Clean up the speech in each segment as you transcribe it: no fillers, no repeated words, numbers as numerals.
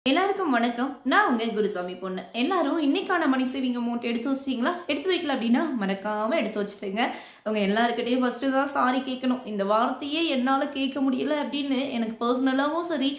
எல்லாருக்கும் வணக்கம். நான் உங்க குருசாமி பொண்ணு. எல்லாரும் இன்னைக்கான மணி சேவிங் அமௌண்ட் எடுத்து வச்சிட்டீங்களா? எடுத்து வைக்கல அப்படின்னா மறக்காம எடுத்து வச்சுட்டுங்க. அவங்க எல்லாருக்கிட்டையும் ஃபர்ஸ்ட் தான் சாரி கேட்கணும். இந்த வார்த்தையே என்னால் கேட்க முடியல அப்படின்னு எனக்கு பர்சனலாகவும் சரி,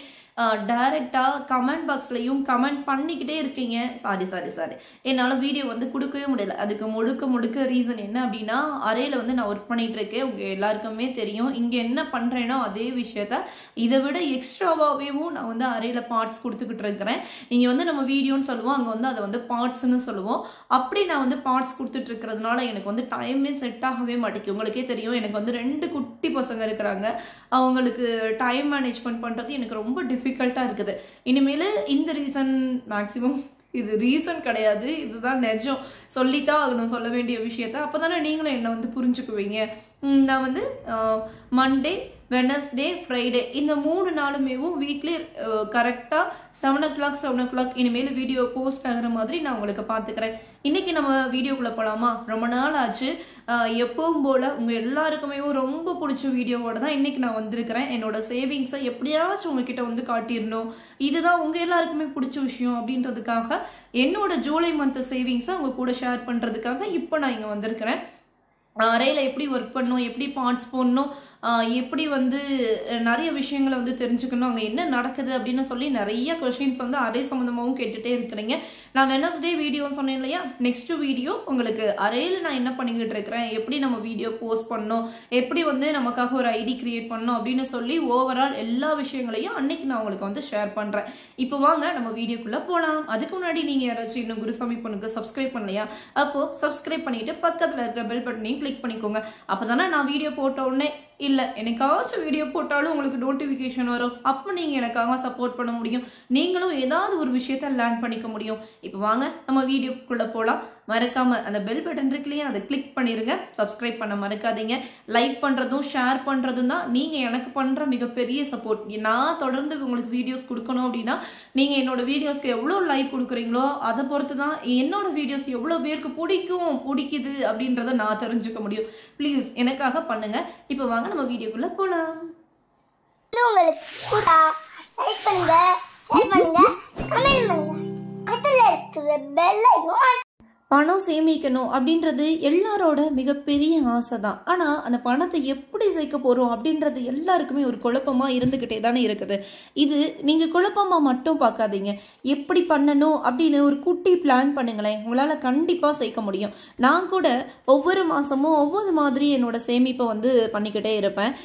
டைரெக்டாக கமெண்ட் பாக்ஸ்லையும் கமெண்ட் பண்ணிக்கிட்டே இருக்கீங்க. சாரி என்னால் வீடியோ வந்து கொடுக்கவே முடியல. அதுக்கு முழுக்க ரீசன் என்ன அப்படின்னா, அறையில் வந்து நான் ஒர்க் பண்ணிகிட்டு இருக்கேன். உங்கள் எல்லாருக்குமே தெரியும். இங்கே என்ன பண்ணுறேனோ அதே விஷயத்த இதை விட எக்ஸ்ட்ராவாகவும் நான் வந்து அறையில் பார்ட்ஸ் கொடுத்துக்கிட்டு இருக்கிறேன். இங்கே வந்து நம்ம வீடியோன்னு சொல்லுவோம், அங்கே வந்து அதை வந்து பார்ட்ஸ்ன்னு சொல்லுவோம். அப்படி நான் வந்து பார்ட்ஸ் கொடுத்துட்டு இருக்கிறதுனால எனக்கு வந்து டைமே செட் ஆகவே மாட்டேங்குது. உங்களுக்கே தெரியும், எனக்கு வந்து 2 குட்டி பசங்க இருக்கிறாங்க. அவங்களுக்கு டைம் மேனேஜ்மெண்ட் பண்ணுறது எனக்கு ரொம்ப டிஃபிகல்ட்டாக இருக்குது. இனிமேல் இந்த ரீசன் மேக்ஸிமம் இது ரீசன் கிடையாது, இதுதான் நிஜம். சொல்லித்தான் ஆகணும் சொல்ல வேண்டிய விஷயத்த. அப்போ தானே நீங்களும் என்னை வந்து புரிஞ்சுக்குவீங்க. நான் வந்து மண்டே, வெனஸ்டே, ஃப்ரைடே இந்த 3 நாளுமேவும் வீக்லி கரெக்டாக 7 o'clock இனிமேல் வீடியோ போஸ்ட் ஆகிற மாதிரி நான் உங்களுக்கு பார்த்துக்கிறேன். இன்றைக்கி நம்ம வீடியோக்குள்ளே போகலாமா? ரொம்ப நாள் ஆச்சு. எப்பவும் போல் உங்கள் எல்லாருக்குமே ரொம்ப பிடிச்ச வீடியோவோட தான் இன்றைக்கி நான் வந்திருக்கிறேன். என்னோடய சேவிங்ஸை எப்படியாச்சும் உங்ககிட்ட வந்து காட்டிடணும், இதுதான் உங்கள் எல்லாருக்குமே பிடிச்ச விஷயம் அப்படின்றதுக்காக என்னோட ஜூலை மந்த் சேவிங்ஸை உங்கள் கூட ஷேர் பண்ணுறதுக்காக இப்போ நான் இங்கே வந்திருக்கிறேன். அறையில் எப்படி ஒர்க் பண்ணணும், எப்படி பார்ட்ஸ் போடணும், எப்படி வந்து நிறைய விஷயங்களை வந்து தெரிஞ்சுக்கணும், அங்கே என்ன நடக்குது அப்படின்னு சொல்லி நிறைய கொஷின்ஸ் வந்து அறை சம்மந்தமாகவும் கேட்டுகிட்டே இருக்கிறீங்க. நான் வெனஸ்டே வீடியோன்னு சொன்னேன் இல்லையா, நெக்ஸ்ட் வீடியோ உங்களுக்கு அறையில் நான் என்ன பண்ணிக்கிட்டு இருக்கிறேன், எப்படி நம்ம வீடியோ போஸ்ட் பண்ணணும், எப்படி வந்து நமக்காக ஒரு ஐடி கிரியேட் பண்ணணும் அப்படின்னு சொல்லி ஓவரால் எல்லா விஷயங்களையும் அன்னைக்கு நான் உங்களுக்கு வந்து ஷேர் பண்ணுறேன். இப்போ வாங்க நம்ம வீடியோக்குள்ளே போகலாம். அதுக்கு முன்னாடி நீங்கள் யாராச்சும் இன்னும் குருசாமி பொண்ணுக்கு சப்ஸ்கிரைப் பண்ணலையா? அப்போது சப்ஸ்கிரைப் பண்ணிவிட்டு பக்கத்தில் இருக்கிற பெல் பட்டனையும் கிளிக் பண்ணிக்கோங்க. அப்போ தானே நான் வீடியோ போட்ட உடனே இல்லை எனக்காச்சும் வீடியோ போட்டாலும் உங்களுக்கு நோட்டிஃபிகேஷன் வரும். அப்போ நீங்கள் எனக்காக சப்போர்ட் பண்ண முடியும், நீங்களும் ஏதாவது ஒரு விஷயத்த லேர்ன் பண்ணிக்க முடியும். இப்போ வாங்க நம்ம வீடியோக்குள்ளே போகலாம். மறக்காம அந்த பெல் பட்டன் இருக்கு இல்லையா, அதை கிளிக் பண்ணிடுங்க. சப்ஸ்கிரைப் பண்ண மறக்காதீங்க. லைக் பண்ணுறதும் ஷேர் பண்ணுறதும் தான் நீங்கள் எனக்கு பண்ணுற மிகப்பெரிய சப்போர்ட். நான் தொடர்ந்து உங்களுக்கு வீடியோஸ் கொடுக்கணும் அப்படின்னா நீங்கள் என்னோட வீடியோஸ்க்கு எவ்வளோ லைக் கொடுக்குறீங்களோ அதை பொறுத்து தான் என்னோட வீடியோஸ் எவ்வளோ பேருக்கு பிடிக்குது அப்படின்றத நான் தெரிஞ்சுக்க முடியும். ப்ளீஸ் எனக்காக பண்ணுங்க. இப்போ வாங்க நம்ம வீடியோக்குள்ளே போகலாம். பணம் சேமிக்கணும் அப்படின்றது எல்லாரோட மிகப்பெரிய ஆசை தான். ஆனால் அந்த பணத்தை எப்படி சேர்க்க போகிறோம் அப்படின்றது எல்லாருக்குமே ஒரு குழப்பமாக இருந்துக்கிட்டே தானே இருக்குது. இது நீங்கள் குழப்பமாக மட்டும் பார்க்காதீங்க, எப்படி பண்ணணும் அப்படின்னு ஒரு குட்டி பிளான் பண்ணுங்களேன், உங்களால் கண்டிப்பாக சேர்க்க முடியும். நான் கூட ஒவ்வொரு மாதமும் ஒவ்வொரு மாதிரி என்னோட சேமிப்பை வந்து பண்ணிக்கிட்டே இருப்பேன்.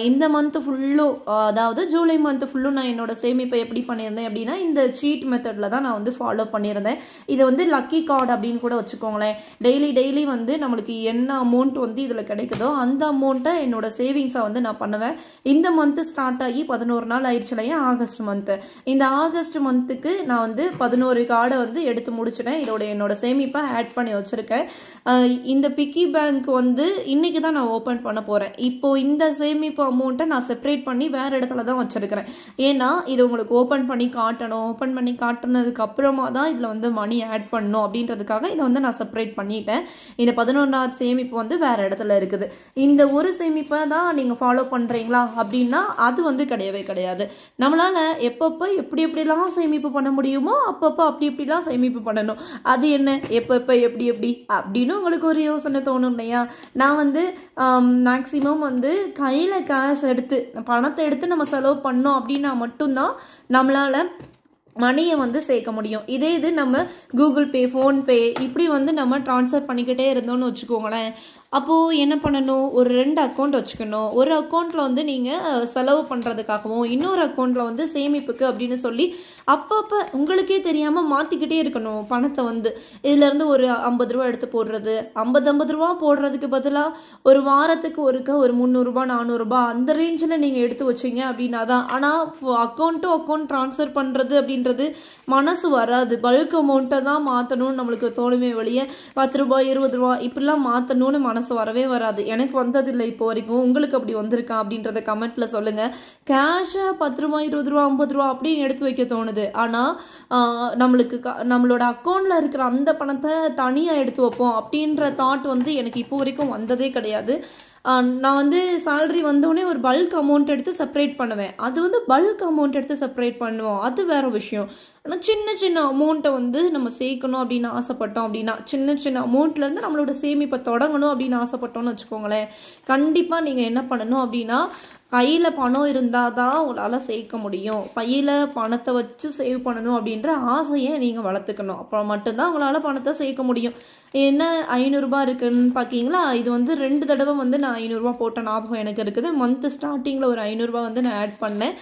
இந்த மந்த்து ஃபுல்லும், அதாவது ஜூலை மந்த்து ஃபுல்லும் நான் என்னோட சேமிப்பை எப்படி பண்ணியிருந்தேன் அப்படின்னா இந்த சீட் மெத்தடில் தான் நான் வந்து ஃபாலோ பண்ணியிருந்தேன். இதை வந்து லக்கி கார்டு அப்படின்னு வச்சுக்கோங்களேன். டெய்லி வந்து நம்மளுக்கு என்ன அமௌண்ட் வந்து இதில் கிடைக்குதோ அந்த அமௌண்ட்டை என்னோட சேவிங்ஸை வந்து நான் பண்ணுவேன். இந்த மந்த்து ஸ்டார்ட் ஆகி 11 நாள் ஆயிடுச்சு இல்லையா, ஆகஸ்ட் மந்த்து. இந்த ஆகஸ்ட் மந்த்துக்கு நான் வந்து 11 கார்டை வந்து எடுத்து முடிச்சிட்டேன். இதோட என்னோட சேமிப்பை ஆட் பண்ணி வச்சுருக்கேன். இந்த பிக்கி பேங்க் வந்து இன்னைக்கு தான் நான் ஓப்பன் பண்ண போகிறேன். இப்போ இந்த சேமிப்பு அமௌண்ட்டை நான் செப்பரேட் பண்ணி வேறு இடத்துல தான் வச்சுருக்கிறேன். ஏன்னா இது உங்களுக்கு ஓப்பன் பண்ணி காட்டணும். ஓப்பன் பண்ணி காட்டினதுக்கு அப்புறமா தான் இதில் வந்து மணி ஆட் பண்ணணும் அப்படின்றதுக்காக இதை வந்து நான் செப்பரேட் பண்ணிட்டேன். இந்த 11வது சேமிப்பு வந்து வேறு இடத்துல இருக்குது. இந்த ஒரு சேமிப்பை தான் நீங்கள் ஃபாலோ பண்ணுறீங்களா அப்படின்னா அது வந்து கிடையாது. நம்மளால் எப்பப்போ எப்படிலாம் சேமிப்பு பண்ண முடியுமோ அப்பப்போ அப்படிலாம் சேமிப்பு பண்ணணும். அது என்ன எப்பப்போ எப்படி அப்படின்னு உங்களுக்கு ஒரு யோசனை தோணும் இல்லையா? நான் வந்து மேக்ஸிமம் வந்து கையில் கேஷ் எடுத்து பணத்தை எடுத்து நம்ம செலவு பண்ணோம் அப்படின்னா மட்டும்தான் நம்மளால் மணியை வந்து சேர்க்க முடியும். இது நம்ம கூகுள் பே, ஃபோன்பே இப்படி வந்து நம்ம ட்ரான்ஸ்ஃபர் பண்ணிக்கிட்டே இருந்தோம்னு வச்சுக்கோங்களேன். அப்போது என்ன பண்ணணும், ஒரு 2 அக்கௌண்ட் வச்சுக்கணும். ஒரு அக்கௌண்ட்டில் வந்து நீங்கள் செலவு பண்ணுறதுக்காகவும் இன்னொரு அக்கௌண்ட்டில் வந்து சேமிப்புக்கு அப்படின்னு சொல்லி அப்பப்போ உங்களுக்கே தெரியாமல் மாற்றிக்கிட்டே இருக்கணும் பணத்தை. வந்து இதுலேருந்து ஒரு 50 ரூபா எடுத்து போடுறது, 50 ரூபா போடுறதுக்கு பதிலாக ஒரு வாரத்துக்கு ஒருக்க ஒரு 300 ரூபா 400 ரூபா அந்த ரேஞ்சில் நீங்கள் எடுத்து வச்சிங்க அப்படின்னா தான். ஆனால் அக்கௌண்ட் டு அக்கௌண்ட் ட்ரான்ஸ்ஃபர் பண்ணுறது அப்படின்றது மனசு வராது. பல்க் அமௌண்ட்டை தான் மாற்றணும்னு நம்மளுக்கு தோணுமே வெளியே 10 ரூபா 20 ரூபா இப்படிலாம் மாற்றணும்னு மனசு வரவே வராது. எனக்கு வந்ததில்லை இப்போ வரைக்கும். உங்களுக்கு அப்படி வந்திருக்கா அப்படின்றத கமெண்ட்ல சொல்லுங்க. கேஷை 10 ரூபா 20 ரூபா 50 ரூபா அப்படின்னு எடுத்து வைக்க தோணுது. ஆனால் நம்மளோட அக்கௌண்ட்ல இருக்கிற அந்த பணத்தை தனியாக எடுத்து வைப்போம் அப்படின்ற தாட் வந்து எனக்கு இப்போ வரைக்கும் வந்ததே கிடையாது. நான் வந்து சேலரி வந்தோடனே ஒரு பல்க் அமௌண்ட் எடுத்து செப்பரேட் பண்ணுவேன். அது வந்து பல்க் அமௌண்ட் எடுத்து செப்பரேட் பண்ணுவோம், அது வேற விஷயம். ஆனால் சின்ன சின்ன அமௌண்ட்டை வந்து நம்ம சேர்க்கணும் அப்படின்னு ஆசைப்பட்டோம் அப்படின்னா, சின்ன சின்ன அமௌண்ட்லேருந்து நம்மளோட சேமிப்பை தொடங்கணும் அப்படின்னு ஆசைப்பட்டோம்னு வச்சுக்கோங்களேன், கண்டிப்பாக நீங்கள் என்ன பண்ணணும் அப்படின்னா, கையில் பணம் இருந்தால் தான் உங்களால் சேர்க்க முடியும். பையில் பணத்தை வச்சு சேவ் பண்ணணும் அப்படின்ற ஆசையை நீங்கள் வளர்த்துக்கணும். அப்போ மட்டும்தான் உங்களால் பணத்தை சேர்க்க முடியும். என்ன 500 ரூபாய் இருக்குன்னு பார்க்கிங்களா, இது வந்து 2 தடவை வந்து நான் 500 ரூபாய் போட்ட ஞாபகம் எனக்கு இருக்குது. மந்த்து ஸ்டார்டிங்கில் ஒரு 500 ரூபாய் வந்து நான் ஆட் பண்ணேன்.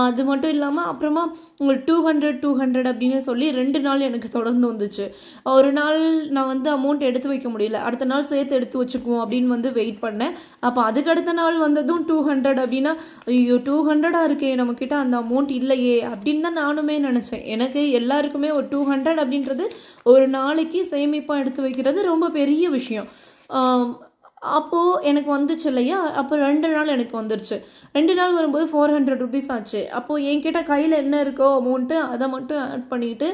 அது மட்டும் இல்லாமல் அப்புறமா உங்களுக்கு 200 அப்படின்னு சொல்லி 2 நாள் எனக்கு தொடர்ந்து வந்துச்சு. ஒரு நாள் நான் வந்து அமௌண்ட் எடுத்து வைக்க முடியல, அடுத்த நாள் சேர்த்து எடுத்து வச்சுக்குவோம் அப்படின்னு வந்து வெயிட் பண்ணேன். அப்போ அதுக்கு அடுத்த நாள் வந்ததும் 200 அப்படின்னா, ஐயோ 200 இருக்கே, நம்மக்கிட்ட அந்த அமௌண்ட் இல்லையே அப்படின்னு தான் நானுமே நினச்சேன். எனக்கு எல்லாருக்குமே ஒரு 200 அப்படின்றது ஒரு நாளைக்கு சேமிப்பாக எடுத்து வைக்கிறது ரொம்ப பெரிய விஷயம். அப்போது எனக்கு வந்துச்சு இல்லையா, அப்போ 2 நாள் எனக்கு வந்துருச்சு. 2 நாள் வரும்போது 400 ருபீஸ் ஆச்சு. அப்போது என்கிட்ட கையில் என்ன இருக்கோ அமௌண்ட்டு அதை மட்டும் ஆட் பண்ணிவிட்டு,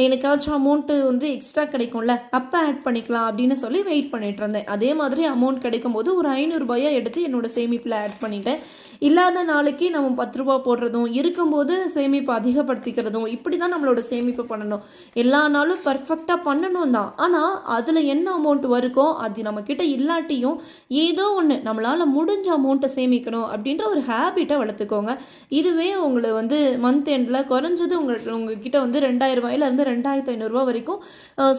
எனக்காச்சும் அமௌண்ட்டு வந்து எக்ஸ்ட்ரா கிடைக்கும்ல, அப்போ ஆட் பண்ணிக்கலாம் அப்படின்னு சொல்லி வெயிட் பண்ணிட்டு இருந்தேன். அதே மாதிரி அமௌண்ட் கிடைக்கும் போது ஒரு 500 ரூபாயை எடுத்து என்னோடய சேமிப்பில் ஆட் பண்ணிட்டேன். இல்லாத நாளைக்கு நம்ம 10 ரூபா போடுறதும், இருக்கும்போது சேமிப்பை அதிகப்படுத்திக்கிறதும், இப்படி தான் நம்மளோட சேமிப்பை பண்ணணும். எல்லா நாளும் பர்ஃபெக்டாக பண்ணணும் தான், ஆனால் அதில் என்ன அமௌண்ட் வருக்கோ அது நம்மக்கிட்ட இல்லாட்டியும் ஏதோ ஒன்று நம்மளால் முடிஞ்ச அமௌண்ட்டை சேமிக்கணும் அப்படின்ற ஒரு ஹேபிட்டை வளர்த்துக்கோங்க. இதுவே உங்களை வந்து மந்த் எண்டில் குறைஞ்சது உங்ககிட்ட வந்து 2000 ரூபாயிலேருந்து 2500 ரூபா வரைக்கும்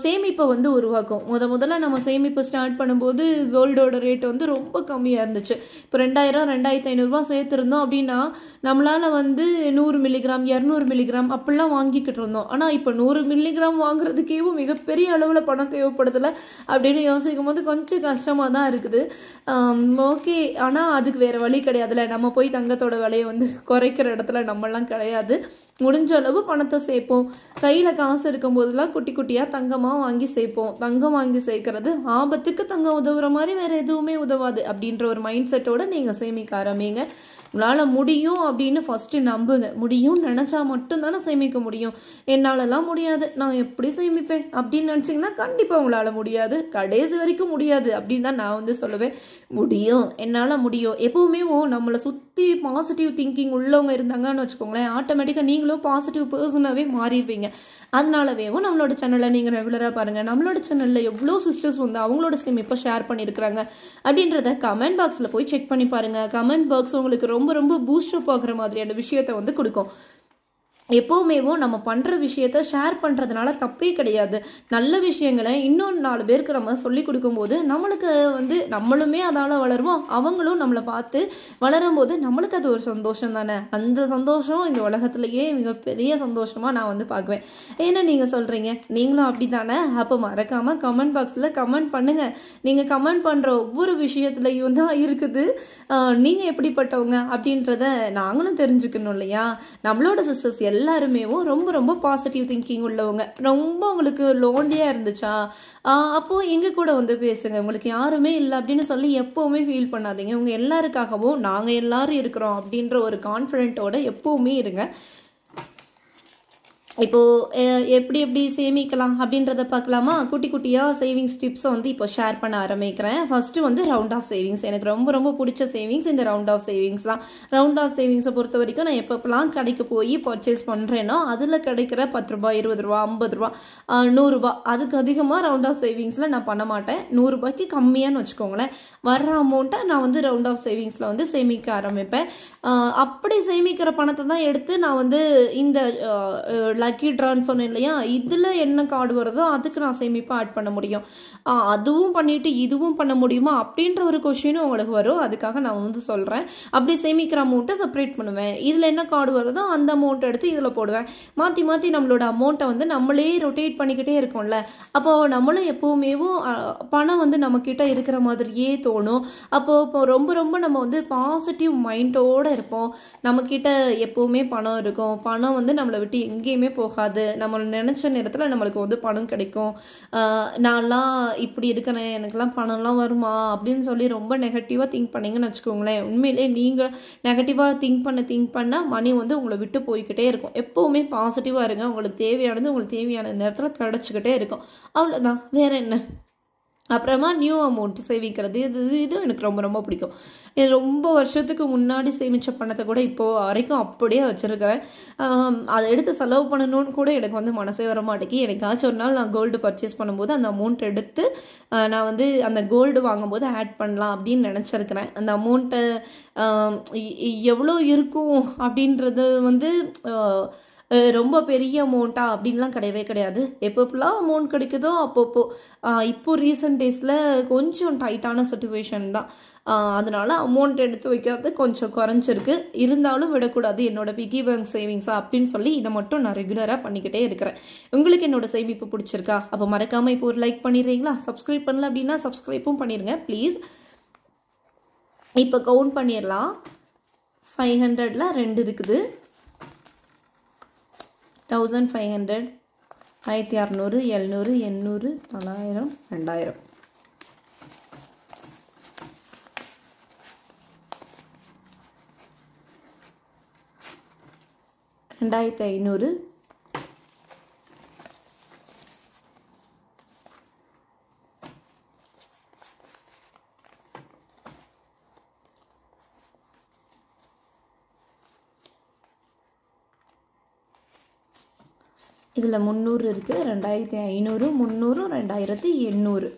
சேமிப்பை வந்து உருவாக்கும். முதல்ல நம்ம சேமிப்பை ஸ்டார்ட் பண்ணும்போது கோல்டோட ரேட் வந்து ரொம்ப கம்மியாக இருந்துச்சு. இப்போ 2000 2500 ரூபா சேர்த்துருந்தோம் அப்படின்னா நம்மளால் வந்து 100 மில்லிகிராம் 200 மில்லிகிராம் அப்படிலாம் வாங்கிக்கிட்டு இருந்தோம். ஆனால் இப்போ 100 மில்லிகிராம் வாங்குறதுக்கேவும் மிகப்பெரிய அளவில் பணம் தேவைப்படுதில்ல அப்படின்னு யோசிக்கும் போது கொஞ்சம் கஷ்டமாக தான் இருக்குது. ஓகே, ஆனால் அதுக்கு வேறு வழி கிடையாதுல்ல. நம்ம போய் தங்கத்தோட விலையை வந்து குறைக்கிற இடத்துல நம்மளாம் கிடையாது. முடிஞ்ச அளவு பணத்தை சேர்ப்போம். கையில் காசு இருக்கும்போதெல்லாம் குட்டி குட்டியாக தங்கமாக வாங்கி சேர்ப்போம். தங்கம் வாங்கி சேர்க்கறது ஆபத்துக்கு தங்கம் உதவுற மாதிரி வேறு எதுவுமே உதவாது அப்படின்ற ஒரு மைண்ட் செட்டோடு நீங்கள் சேமிக்க ஆரம்பிங்க. உங்களால் முடியும் அப்படின்னு ஃபஸ்ட்டு நம்புங்க. முடியும்னு நினச்சா மட்டும்தானே சேமிக்க முடியும். என்னாலலாம் முடியாது, நான் எப்படி சேமிப்பேன் அப்படின்னு நினச்சிங்கன்னா கண்டிப்பாக உங்களால் முடியாது, கடைசி வரைக்கும் முடியாது அப்படின்னு தான் நான் வந்து சொல்லுவேன். முடியும், என்னால் முடியும். எப்போவுமே நம்மளை சுற்றி பாசிட்டிவ் திங்கிங் உள்ளவங்க இருந்தாங்கன்னு வச்சுக்கோங்களேன், ஆட்டோமேட்டிக்காக நீங்களும் பாசிட்டிவ் பர்சனாகவே மாறிடுவீங்க. அதனாலவே நம்மளோட சேனலை நீங்கள் ரெகுலராக பாருங்கள். நம்மளோட சேனலில் எவ்வளோ சிஸ்டர்ஸ் வந்து அவங்களோட சேமிப்பை ஷேர் பண்ணியிருக்கிறாங்க அப்படின்றத கமெண்ட் பாக்ஸில் போய் செக் பண்ணி பாருங்கள். கமெண்ட் பாக்ஸ் உங்களுக்கு ரொம்ப ரொம்ப பூஸ்டப் ஆகிற மாதிரியான விஷயத்தை வந்து கொடுக்கும். எப்போவுமே நம்ம பண்ணுற விஷயத்த ஷேர் பண்ணுறதுனால தப்பே கிடையாது. நல்ல விஷயங்களை இன்னொரு 4 பேருக்கு நம்ம சொல்லி கொடுக்கும்போது நம்மளுக்கு வந்து நம்மளுமே அதால் வளருவோம், அவங்களும் நம்மளை பார்த்து வளரும்போது நம்மளுக்கு அது ஒரு சந்தோஷம் தானே. அந்த சந்தோஷம் இந்த உலகத்துலேயே மிகப்பெரிய சந்தோஷமாக நான் வந்து பார்க்குவேன். ஏன்னா நீங்கள் சொல்கிறீங்க, நீங்களும் அப்படி தானே. அப்போ மறக்காமல் கமெண்ட் பாக்ஸில் கமெண்ட் பண்ணுங்கள். நீங்கள் கமெண்ட் பண்ணுற ஒவ்வொரு விஷயத்துலையும் தான் இருக்குது நீங்கள் எப்படிப்பட்டவங்க அப்படின்றத நாங்களும் தெரிஞ்சுக்கணும் இல்லையா. நம்மளோட சிஸ்டர்ஸ் எல்லாருமே ரொம்ப ரொம்ப பாசிட்டிவ் திங்கிங் உள்ளவங்க. ரொம்ப உங்களுக்கு லோன்லியாக இருந்துச்சா, அப்போது எங்கள் கூட வந்து பேசுங்க. உங்களுக்கு யாருமே இல்லை அப்படின்னு சொல்லி எப்போவுமே ஃபீல் பண்ணாதீங்க. உங்கள் எல்லாருக்காகவும் நாங்கள் எல்லாரும் இருக்கிறோம் அப்படின்ற ஒரு கான்ஃபிடென்ட்டோட எப்போவுமே இருங்க. இப்போது எப்படி சேமிக்கலாம் அப்படின்றத பார்க்கலாமா. குட்டி குட்டியாக சேவிங்ஸ் டிப்ஸை வந்து இப்போ ஷேர் பண்ண ஆரம்பிக்கிறேன். ஃபஸ்ட்டு வந்து ரவுண்ட் ஆஃப் சேவிங்ஸ். எனக்கு ரொம்ப ரொம்ப பிடிச்ச சேவிங்ஸ் இந்த ரவுண்ட் ஆஃப் சேவிங்ஸ் தான். ரவுண்ட் ஆஃப் சேவிங்ஸை பொறுத்த வரைக்கும் நான் எப்பப்பெல்லாம் கடைக்கு போய் பர்ச்சேஸ் பண்ணுறேனோ அதில் கிடைக்கிற 10 ரூபா 20 ரூபா 50 ரூபா 100 ரூபா அதுக்கு அதிகமாக ரவுண்ட் ஆஃப் சேவிங்ஸில் நான் பண்ண மாட்டேன். 100 ரூபாய்க்கு கம்மியான்னு வச்சுக்கோங்களேன். வர்ற அமௌண்ட்டை நான் வந்து ரவுண்ட் ஆஃப் சேவிங்ஸில் வந்து சேமிக்க ஆரம்பிப்பேன். அப்படி சேமிக்கிற பணத்தை தான் எடுத்து நான் வந்து இந்த லக்கி ட்ரான்னு சொன்னேன் இல்லையா, இதில் என்ன கார்டு வருதோ அதுக்கு நான் சேமிப்பாக ஆட் பண்ண முடியும். அதுவும் பண்ணிவிட்டு இதுவும் பண்ண முடியுமா அப்படின்ற ஒரு கொஷினும் உங்களுக்கு வரும். அதுக்காக நான் வந்து சொல்கிறேன். அப்படி சேமிக்கிற அமௌண்ட்டை செப்பரேட் பண்ணுவேன். இதில் என்ன கார்டு வருதோ அந்த அமௌண்ட்டை எடுத்து இதில் போடுவேன். மாற்றி மாற்றி நம்மளோட அமௌண்ட்டை வந்து நம்மளே ரொட்டேட் பண்ணிக்கிட்டே இருக்கோம்ல. அப்போது நம்மளும் எப்போவுமே பணம் வந்து நம்மக்கிட்ட இருக்கிற மாதிரியே தோணும். அப்போது இப்போ ரொம்ப ரொம்ப நம்ம வந்து பாசிட்டிவ் மைண்டோடு இருப்போம். நம்மக்கிட்ட எப்போவுமே பணம் இருக்கும். பணம் வந்து நம்மளை விட்டு எங்கேயுமே போகாது. நம்ம நினச்ச நேரத்தில் நம்மளுக்கு வந்து பணம் கிடைக்கும். நான்லாம் இப்படி இருக்கிறேன், எனக்குலாம் பணம்லாம் வருமா அப்படின்னு சொல்லி ரொம்ப நெகட்டிவாக திங்க் பண்ணிங்கன்னு வச்சுக்கோங்களேன். உண்மையிலே நீங்கள் நெகட்டிவாக திங்க் பண்ணால் மணி வந்து உங்களை விட்டு போய்கிட்டே இருக்கும். எப்போவுமே பாசிட்டிவாக இருங்க. உங்களுக்கு தேவையானது உங்களுக்கு தேவையான நேரத்தில் கிடச்சிக்கிட்டே இருக்கும். அவ்வளோதான், வேறு என்ன. அப்புறமா நியூ அமௌண்ட் சேமிக்கிறது இது எனக்கு ரொம்ப ரொம்ப பிடிக்கும். இது ரொம்ப வருஷத்துக்கு முன்னாடி சேமித்த பணத்தை கூட இப்போது வரைக்கும் அப்படியே வச்சுருக்கிறேன். அதை எடுத்து செலவு பண்ணணும்னு கூட எனக்கு வந்து மனசே வர மாட்டேங்கி. எனக்காச்சும் ஒரு நாள் நான் கோல்டு பர்ச்சேஸ் பண்ணும்போது அந்த அமௌண்ட் எடுத்து நான் வந்து அந்த கோல்டு வாங்கும்போது ஆட் பண்ணலாம் அப்படின்னு நினச்சிருக்கிறேன். அந்த அமௌண்ட்டை எவ்வளோ இருக்கும் அப்படின்றது வந்து ரொம்ப பெரிய அமௌண்ட்டா அப்படின்லாம் கிடையவே கிடையாது. எப்பப்பெல்லாம் அமௌண்ட் கிடைக்குதோ அப்பப்போ. இப்போ ரீசெண்ட் டேஸில் கொஞ்சம் டைட்டான சிச்சுவேஷன் தான். அதனால் அமௌண்ட் எடுத்து வைக்கிறது கொஞ்சம் குறைஞ்சிருக்கு. இருந்தாலும் விடக்கூடாது என்னோடய பிகி பேங்க் சேவிங்ஸா அப்படின்னு சொல்லி இதை மட்டும் நான் ரெகுலராக பண்ணிக்கிட்டே இருக்கிறேன். உங்களுக்கு என்னோடய சேமிப்பு பிடிச்சிருக்கா? அப்போ மறக்காமல் இப்போ ஒரு லைக் பண்ணிடுறீங்களா? சப்ஸ்கிரைப் பண்ணல அப்படின்னா சப்ஸ்கிரைப்பும் பண்ணிடுங்க ப்ளீஸ். இப்போ கவுண்ட் பண்ணிடலாம். 500ல் 2 இருக்குது. 1500, 1600, 700, 800, 900, 2000. $2500, இதில் 300 இருக்குது. 2500, 300, 2800.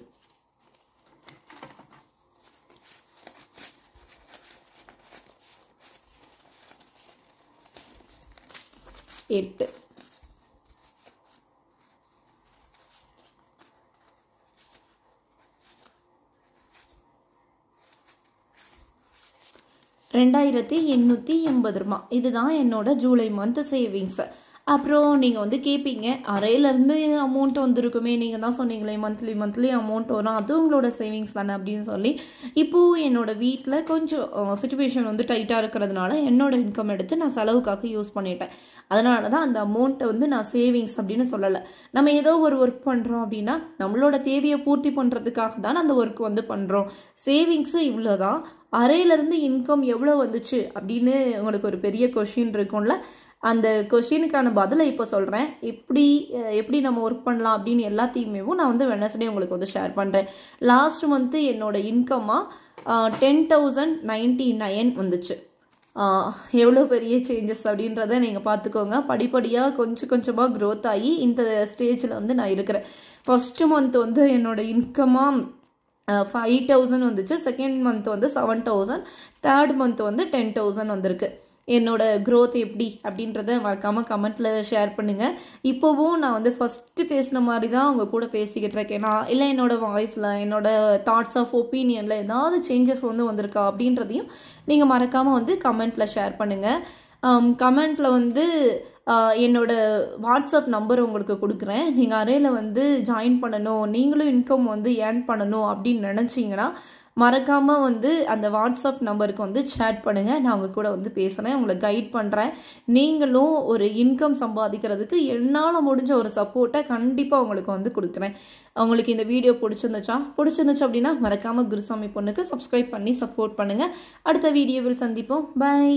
எட்டு. $2880. இதுதான் என்னோட ஜூலை மந்த் சேவிங்ஸ். அப்புறம் நீங்கள் வந்து கேட்பீங்க, அறையிலேருந்து அமௌண்ட் வந்துருக்குமே, நீங்கள் தான் சொன்னீங்களே மந்த்லி அமௌண்ட் வரும், அது உங்களோட சேவிங்ஸ் தானே அப்படின்னு சொல்லி. இப்போது என்னோடய வீட்டில் கொஞ்சம் சிச்சுவேஷன் வந்து டைட்டாக இருக்கிறதுனால என்னோடய இன்கம் எடுத்து நான் செலவுக்காக யூஸ் பண்ணிட்டேன். அதனால தான் அந்த அமௌண்ட்டை வந்து நான் சேவிங்ஸ் அப்படின்னு சொல்லலை. நம்ம ஏதோ ஒரு ஒர்க் பண்ணுறோம் அப்படின்னா நம்மளோட தேவையை பூர்த்தி பண்ணுறதுக்காக தான் அந்த ஒர்க் வந்து பண்ணுறோம். சேவிங்ஸு இவ்வளோ தான். அறையிலேருந்து இன்கம் எவ்வளோ வந்துச்சு அப்படின்னு உங்களுக்கு ஒரு பெரிய கொஷின் இருக்கும்ல. அந்த கொஷினுக்கான பதிலை இப்போ சொல்கிறேன். எப்படி நம்ம ஒர்க் பண்ணலாம் அப்படின்னு எல்லாத்தையுமே நான் வந்து வெட்னஸ்டே உங்களுக்கு வந்து ஷேர் பண்ணுறேன். லாஸ்ட் மந்த்து என்னோடய இன்கம்மாக 10,099 வந்துச்சு. எவ்வளோ பெரிய சேஞ்சஸ் அப்படின்றத நீங்கள் பார்த்துக்கோங்க. படிப்படியாக கொஞ்சமாக க்ரோத் ஆகி இந்த ஸ்டேஜில் வந்து நான் இருக்கிறேன். ஃபஸ்ட்டு மந்த் வந்து என்னோடய இன்கமாக 5,000 வந்துச்சு. செகண்ட் மந்த் வந்து 7,000. தேர்ட் மந்த் வந்து 10,000 வந்திருக்கு. என்னோட க்ரோத் எப்படி அப்படின்றத மறக்காமல் கமெண்ட்டில் ஷேர் பண்ணுங்கள். இப்போவும் நான் வந்து ஃபஸ்ட்டு பேசின மாதிரி தான் உங்கள் கூட பேசிக்கிட்டு இருக்கேன். நான் இல்லை என்னோடய வாய்ஸில் என்னோடய தாட்ஸ் ஆஃப் ஒப்பீனியனில் ஏதாவது சேஞ்சஸ் வந்து வந்திருக்கா அப்படின்றதையும் நீங்கள் மறக்காமல் வந்து கமெண்ட்டில் ஷேர் பண்ணுங்கள். கமெண்ட்டில் வந்து என்னோட வாட்ஸ்அப் நம்பர் உங்களுக்கு கொடுக்குறேன். நீங்கள் அறையில் வந்து ஜாயின் பண்ணணும், நீங்களும் இன்கம் வந்து ஏர்ன் பண்ணணும் அப்படின்னு நினச்சிங்கன்னா மறக்காமல் வந்து அந்த வாட்ஸ்அப் நம்பருக்கு வந்து சேட் பண்ணுங்கள். நான் உங்கள் கூட வந்து பேசுகிறேன், உங்களை கைட் பண்ணுறேன். நீங்களும் ஒரு இன்கம் சம்பாதிக்கிறதுக்கு என்னால் முடிஞ்ச ஒரு சப்போர்ட்டை கண்டிப்பாக உங்களுக்கு வந்து கொடுக்குறேன். உங்களுக்கு இந்த வீடியோ பிடிச்சிருந்துச்சு அப்படின்னா மறக்காமல் குருசாமி பொண்ணுக்கு சப்ஸ்கிரைப் பண்ணி சப்போர்ட் பண்ணுங்கள். அடுத்த வீடியோவில் சந்திப்போம். பை.